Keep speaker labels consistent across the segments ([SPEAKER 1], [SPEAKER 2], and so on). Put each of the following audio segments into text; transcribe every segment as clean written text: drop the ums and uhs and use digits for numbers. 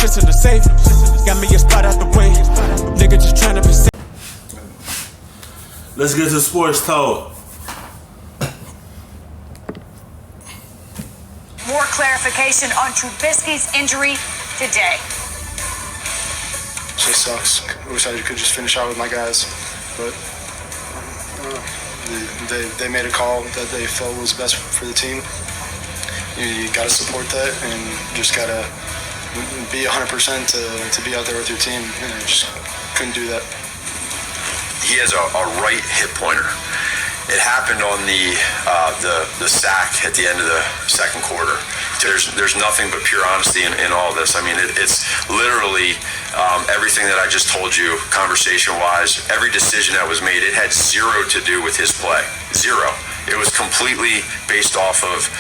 [SPEAKER 1] shit's in the safe. Got me a spot out the way. Nigga just tryna be safe.
[SPEAKER 2] Let's get to sports talk.
[SPEAKER 3] More clarification on Trubisky's injury today.
[SPEAKER 4] It sucks. I wish I could just finish out with my guys, but they made a call that they felt was best for the team. You got to support that and just got to be 100% to be out there with your team, and I just couldn't do that.
[SPEAKER 5] He has a right hip pointer. It happened on the sack at the end of the second quarter. There's nothing but pure honesty in all this. I mean, it's literally everything that I just told you, conversation-wise. Every decision that was made, it had zero to do with his play. Zero. It was completely based off of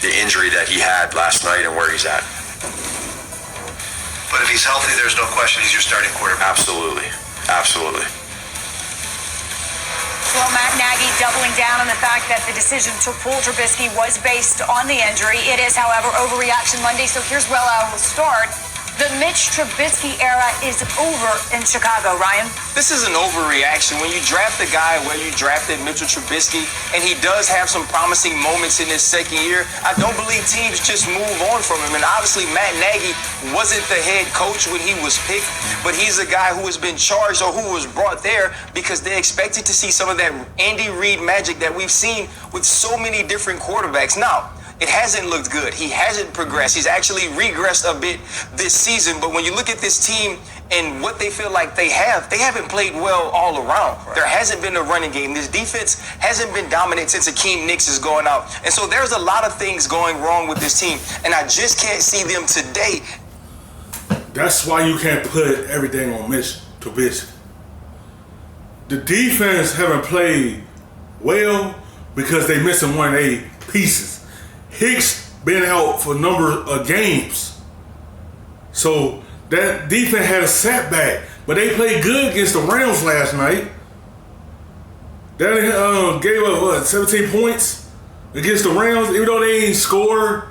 [SPEAKER 5] the injury that he had last night and where he's at.
[SPEAKER 6] But if he's healthy, there's no question he's your starting quarterback.
[SPEAKER 5] Absolutely. Absolutely.
[SPEAKER 3] Well, Matt Nagy doubling down on the fact that the decision to pull Trubisky was based on the injury. It is, however, overreaction Monday, so here's where I will start. The Mitch Trubisky era is over in Chicago, Ryan.
[SPEAKER 7] This is an overreaction. When you draft a guy where you drafted Mitchell Trubisky, and he does have some promising moments in his second year, I don't believe teams just move on from him. And obviously, Matt Nagy wasn't the head coach when he was picked, but he's a guy who has been charged or who was brought there because they expected to see some of that Andy Reid magic that we've seen with so many different quarterbacks. Now, it hasn't looked good. He hasn't progressed. He's actually regressed a bit this season. But when you look at this team and what they feel like they haven't played well all around. Right. There hasn't been a running game. This defense hasn't been dominant since Akeem Nicks is going out. And so there's a lot of things going wrong with this team. And I just can't see them today.
[SPEAKER 2] That's why you can't put everything on Mitch Trubisky. The defense haven't played well because they missing one of their pieces. Hicks been out for a number of games. So that defense had a setback. But they played good against the Rams last night. That gave up, 17 points against the Rams, even though they ain't scored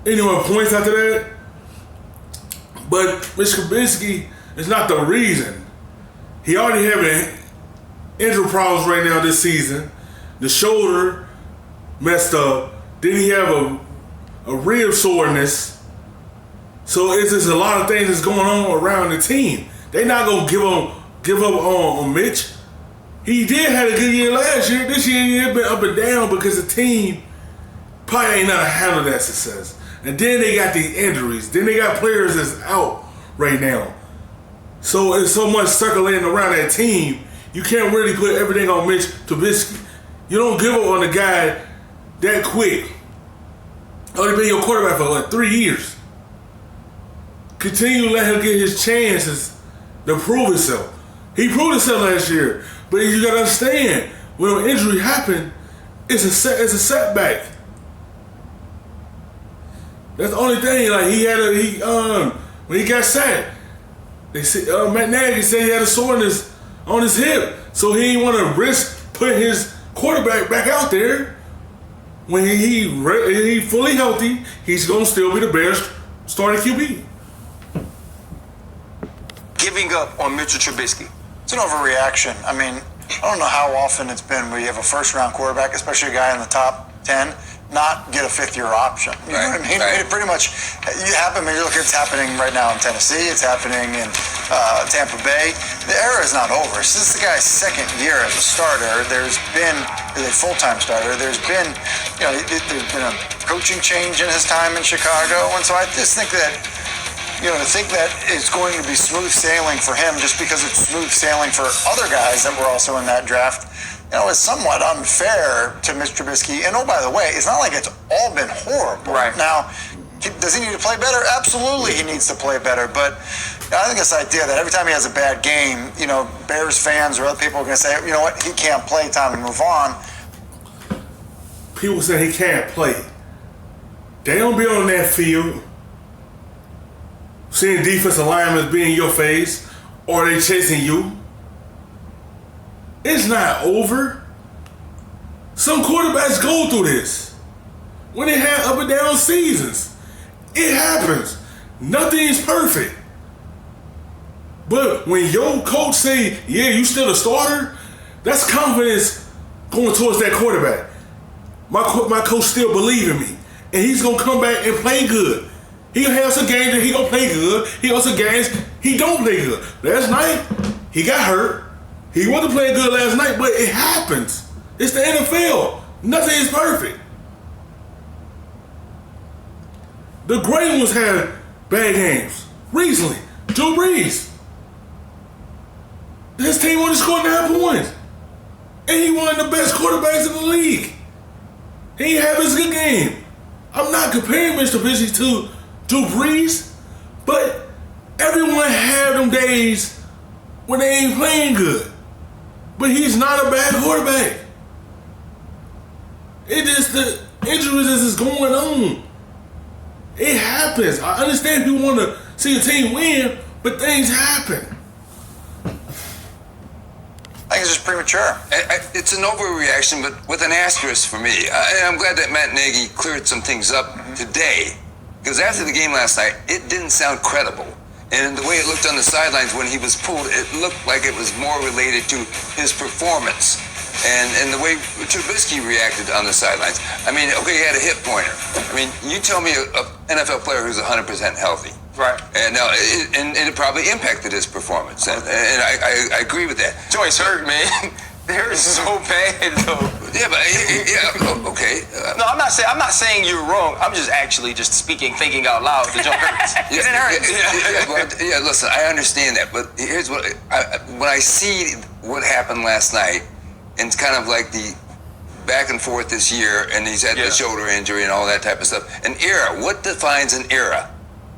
[SPEAKER 2] any more points after that. But Mr. Trubisky is not the reason. He already having injury problems right now this season. The shoulder messed up. Then he have a rib soreness. So it's just a lot of things that's going on around the team. They're not gonna give up on Mitch. He did have a good year last year. This year he's been up and down because the team probably ain't not handle that success. And then they got the injuries. Then they got players that's out right now. So it's so much circulating around that team. You can't really put everything on Mitch Trubisky. You don't give up on a guy that quick. Only been your quarterback for like 3 years. Continue to let him get his chances to prove himself. He proved himself last year, but you gotta understand when an injury happens, it's a setback. That's the only thing. Like when he got sacked, they said Matt Nagy said he had a soreness on his hip, so he didn't want to risk putting his quarterback back out there. When he fully healthy, he's gonna still be the best starting QB.
[SPEAKER 7] Giving up on Mitchell Trubisky.
[SPEAKER 8] It's an overreaction. I mean, I don't know how often it's been where you have a first-round quarterback, especially a guy in the top 10, not get a fifth-year option. You know what I mean? Right. It pretty much happened. I mean, you look, it's happening right now in Tennessee. It's happening in Tampa Bay. The era is not over. This is the guy's second year as a starter. There's been a full-time starter. There's been, there's been a coaching change in his time in Chicago, and so I just think that. To think that it's going to be smooth sailing for him just because it's smooth sailing for other guys that were also in that draft, is somewhat unfair to Mr. Trubisky. And oh, by the way, it's not like it's all been horrible. Right. Now, does he need to play better? Absolutely, he needs to play better. But I think this idea that every time he has a bad game, Bears fans or other people are going to say, you know what, he can't play, time to move on.
[SPEAKER 2] People say he can't play. They don't be on that field seeing defensive linemen be in your face, or they chasing you. It's not over. Some quarterbacks go through this. When they have up and down seasons, it happens. Nothing is perfect. But when your coach say, yeah, you still a starter, that's confidence going towards that quarterback. My coach still believe in me. And he's going to come back and play good. He'll have some games that he going to play good. He got some games he don't play good. Last night, he got hurt. He wasn't playing good last night, but it happens. It's the NFL. Nothing is perfect. The great ones had bad games. Recently, Drew Brees. His team only scored 9 points. And he one of the best quarterbacks in the league. He didn't have his good game. I'm not comparing Mr. Trubisky to Drew Brees, but everyone had them days when they ain't playing good. But he's not a bad quarterback. It just, the injuries is going on. It happens. I understand people want to see a team win, but things happen.
[SPEAKER 8] I think it's just premature.
[SPEAKER 9] It's an overreaction, but with an asterisk for me. I'm glad that Matt Nagy cleared some things up today, because after the game last night, it didn't sound credible. And the way it looked on the sidelines when he was pulled, it looked like it was more related to his performance. And the way Trubisky reacted on the sidelines. I mean, okay, he had a hip pointer. I mean, you tell me an NFL player who's 100% healthy.
[SPEAKER 7] Right.
[SPEAKER 9] And now, it probably impacted his performance. And I agree with that.
[SPEAKER 7] Joints hurt, man. They're so bad, though.
[SPEAKER 9] Yeah, but okay.
[SPEAKER 7] No, I'm not saying you're wrong. I'm just actually just thinking out loud. The joint hurts. It hurts.
[SPEAKER 9] Yeah, listen, I understand that, but here's what when I see what happened last night, and it's kind of like the back and forth this year, and he's had the shoulder injury and all that type of stuff. An era. What defines an era?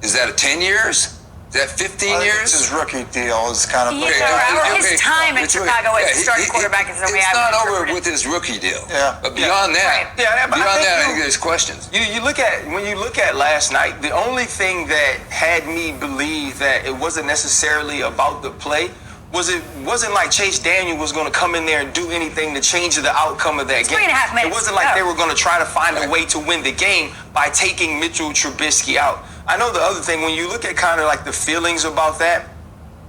[SPEAKER 9] Is that 10 years? Is that 15 years?
[SPEAKER 8] His rookie deal is kind of...
[SPEAKER 3] His time in Chicago as starting quarterback is the way
[SPEAKER 9] It's not over with his rookie deal.
[SPEAKER 8] Yeah.
[SPEAKER 9] But beyond that, I think there's questions.
[SPEAKER 7] When you look at last night, the only thing that had me believe that it wasn't necessarily about the play was it wasn't like Chase Daniel was going to come in there and do anything to change the outcome of that game.
[SPEAKER 3] 3.5 minutes.
[SPEAKER 7] It wasn't like they were going to try to find a way to win the game by taking Mitchell Trubisky out. I know the other thing, when you look at kind of like the feelings about that,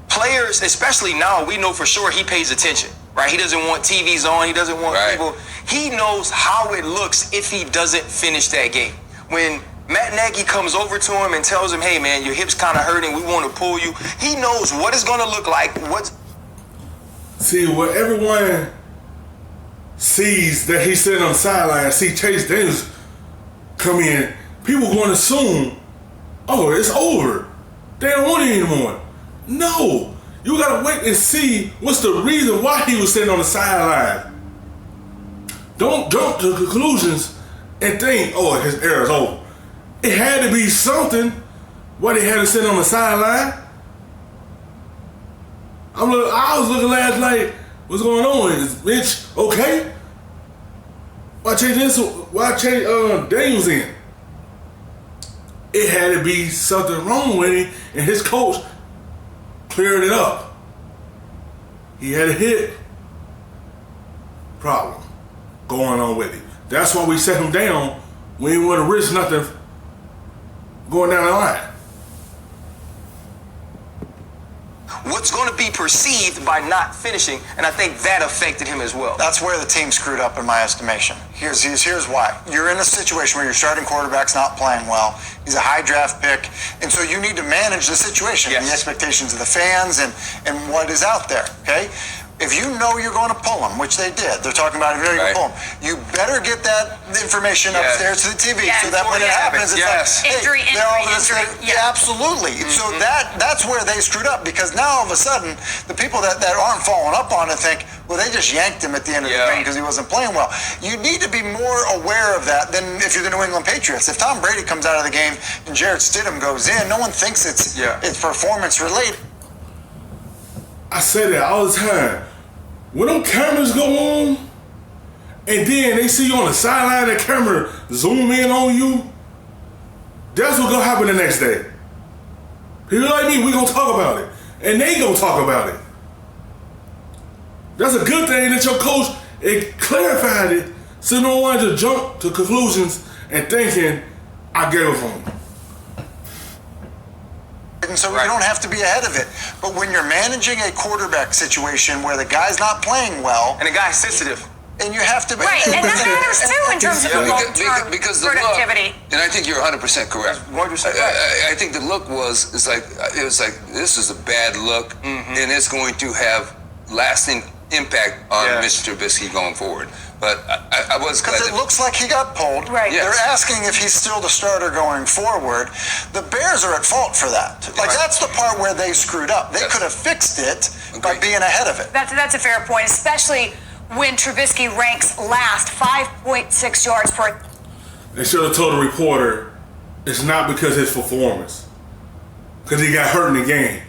[SPEAKER 7] players, especially now, we know for sure he pays attention, right? He doesn't want TVs on. He doesn't want people. He knows how it looks if he doesn't finish that game. When Matt Nagy comes over to him and tells him, hey, man, your hip's kind of hurting. We want to pull you. He knows what it's going to look like.
[SPEAKER 2] See, what everyone sees that he's sitting on the sideline, see Chase Daniels come in, people going to assume, oh, it's over. They don't want it anymore. No. You got to wait and see what's the reason why he was sitting on the sideline. Don't jump to conclusions and think, oh, his era's over. It had to be something why they had to sit on the sideline. I was looking last night, what's going on? Is Mitch okay? Why change Daniels in? It had to be something wrong with him, and his coach cleared it up. He had a hip problem going on with him. That's why we set him down. We didn't want to risk nothing going down the line.
[SPEAKER 7] What's going to be perceived by not finishing, and I think that affected him as well.
[SPEAKER 8] That's where the team screwed up in my estimation. Here's why. You're in a situation where your starting quarterback's not playing well. He's a high draft pick, and so you need to manage the situation, the expectations of the fans, and what is out there, okay? If you know you're going to pull him, which they did, they're talking about if you're going to pull him, you better get that information upstairs to the TV so that when it happens, it's like, hey,
[SPEAKER 3] injury.
[SPEAKER 8] absolutely. So that's where they screwed up, because now all of a sudden, the people that aren't following up on it think, well, they just yanked him at the end of the game because he wasn't playing well. You need to be more aware of that than if you're the New England Patriots. If Tom Brady comes out of the game and Jarrett Stidham goes in, no one thinks it's performance related.
[SPEAKER 2] I say that all the time. When them cameras go on, and then they see you on the sideline, the camera zoom in on you, that's what's gonna happen the next day. People like me, we gonna talk about it. And they gonna talk about it. That's a good thing that your coach clarified it, so no one to jump to conclusions and thinking, I gave up on him.
[SPEAKER 8] And so you don't have to be ahead of it. But when you're managing a quarterback situation where the guy's not playing well,
[SPEAKER 7] and the guy's sensitive,
[SPEAKER 8] and you have to...
[SPEAKER 3] Right, and that matters too in terms of the long-term productivity.
[SPEAKER 9] And I think you're 100% correct.
[SPEAKER 7] 100% right.
[SPEAKER 9] I think the look was this is a bad look, and it's going to have lasting impact on Mr. Trubisky going forward. But I was glad
[SPEAKER 8] because it looks like he got pulled.
[SPEAKER 3] Right.
[SPEAKER 8] They're asking if he's still the starter going forward. The Bears are at fault for that. Like that's the part where they screwed up. They could have fixed it by being ahead of it.
[SPEAKER 3] That's a fair point, especially when Trubisky ranks last, 5.6 yards per.
[SPEAKER 2] They should have told the reporter it's not because of his performance, because he got hurt in the game.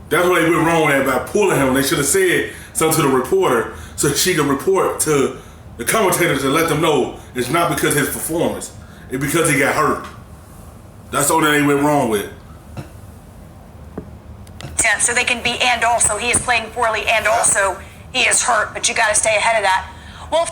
[SPEAKER 2] That's what they went wrong with by pulling him. They should have said something to the reporter so she could report to the commentators and let them know it's not because of his performance. It's because he got hurt. That's all that they went wrong with.
[SPEAKER 3] So they can be and also he is playing poorly and also he is hurt, but you got to stay ahead of that. Well.